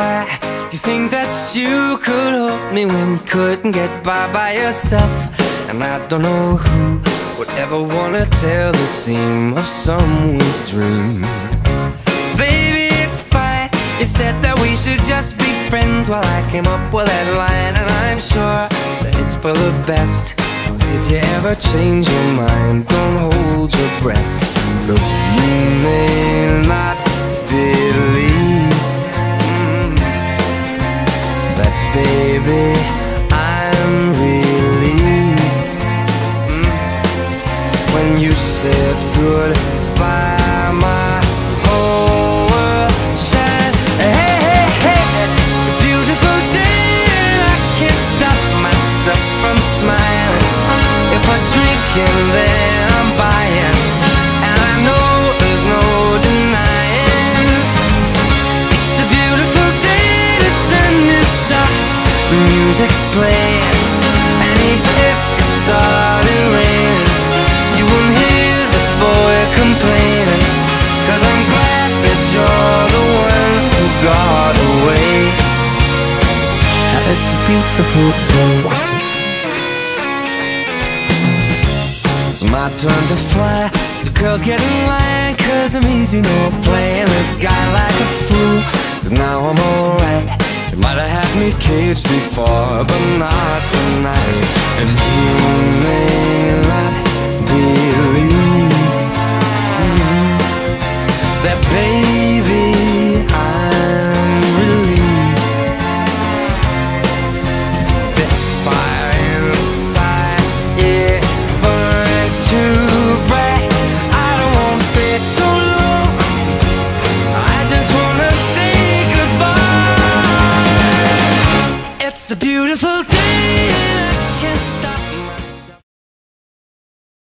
why you think that you could hold me when you couldn't get by yourself. And I don't know who would ever wanna tell the seam of someone's dream. Baby, it's fine. You said that we should just be friends while I came up with that line, and I'm sure that it's for the best. If you ever change your mind, don't hold your breath. Look, you may not believe that, baby, I'm relieved when you said goodbye. My whole world shined. Hey, hey, hey, it's a beautiful day, and I can't stop myself from smiling. If I drink and then I'm buying, and I know there's no denying. It's a beautiful day, the sun is up, the music's playing, and even if it started raining, you won't hear this boy complaining, 'cause I'm glad that you're the one who got away. It's a beautiful day. It's my turn to fly, so girls get in line, 'cause I'm easy, no playing this guy like a fool. 'Cause now I'm alright. You might have had me caged before, but not tonight. And you may not believe that, baby, I'm relieved. This fire inside, it burns too bright. I don't wanna say so long, I just wanna say goodbye. It's a beautiful day, and I can't stop